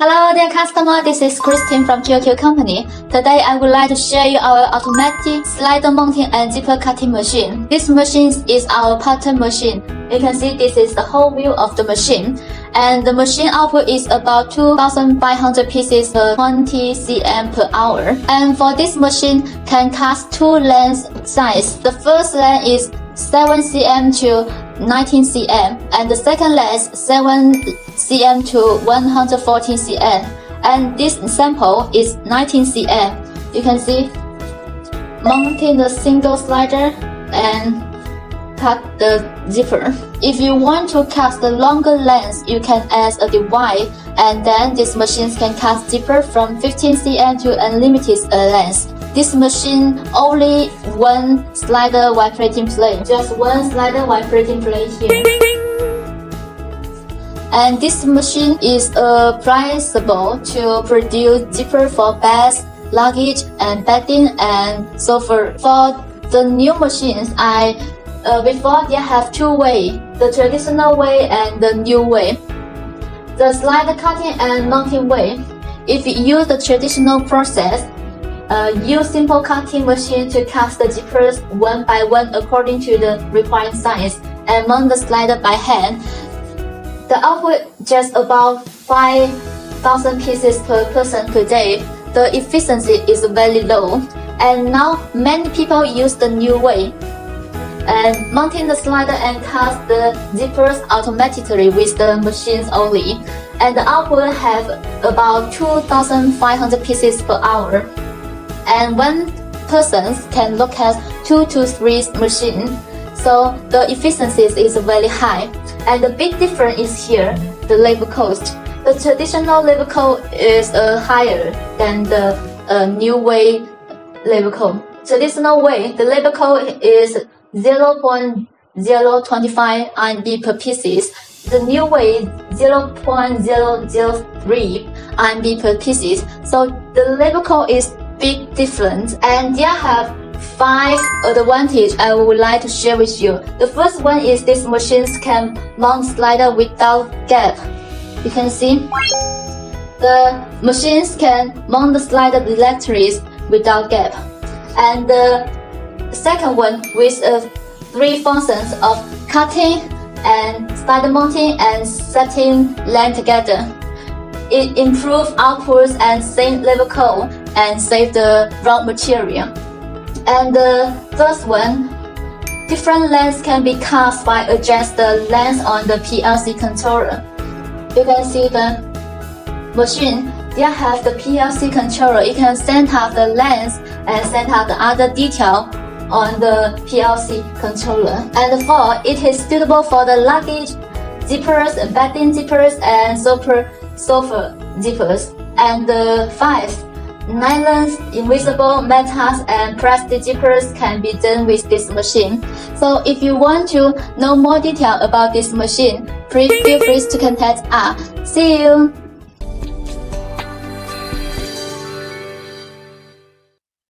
Hello dear customer, this is Christine from QLQ company. Today I would like to share you our automatic slider mounting and zipper cutting machine. This machine is our pattern machine. You can see this is the whole view of the machine. And the machine output is about 2,500 pieces per 20 cm per hour. And for this machine can cast two lengths size. The first length is 7 cm to 19 cm and the second length 7 cm to 114 cm, and this sample is 19 cm. You can see mounting the single slider and cut the zipper. If you want to cast the longer length, you can add a device, and then this machine can cast zipper from 15 cm to unlimited length. This machine only one slider vibrating plate, just one slider vibrating plate here. And this machine is priceable to produce zipper for bags, luggage, and bedding, and so forth. For the new machines, before they have two way, the traditional way and the new way. The slider cutting and mounting way. If you use the traditional process, use simple cutting machine to cast the zippers one by one according to the required size and mount the slider by hand. The output just about 5,000 pieces per person per day. The efficiency is very low, and now many people use the new way and mounting the slider and cast the zippers automatically with the machines only, and the output have about 2,500 pieces per hour. And one person can look at 2 to 3 machines, so the efficiency is very high. And the big difference is here, the labor cost. The traditional labor cost is higher than the new way labor cost. Traditional way, the labor cost is 0.025 RMB per pieces. The new way 0.003 RMB per pieces. So the labor cost is big difference, and they have 5 advantages I would like to share with you. The first one is this machines can mount slider without gap. You can see the machines can mount the slider electrically without gap. And the second one with 3 functions of cutting and slider mounting and setting land together. It improves outputs and save labor cost and save the raw material. And the third one, different lengths can be cast by adjust the length on the PLC controller. You can see the machine, they have the PLC controller. You can set up the length and set up the other detail on the PLC controller. And 4, it is suitable for the luggage zippers, bedding zippers, and sofa zippers. And 5, nylon, invisible metals, and plastic zippers can be done with this machine. So if you want to know more detail about this machine, please feel free to contact us. See you!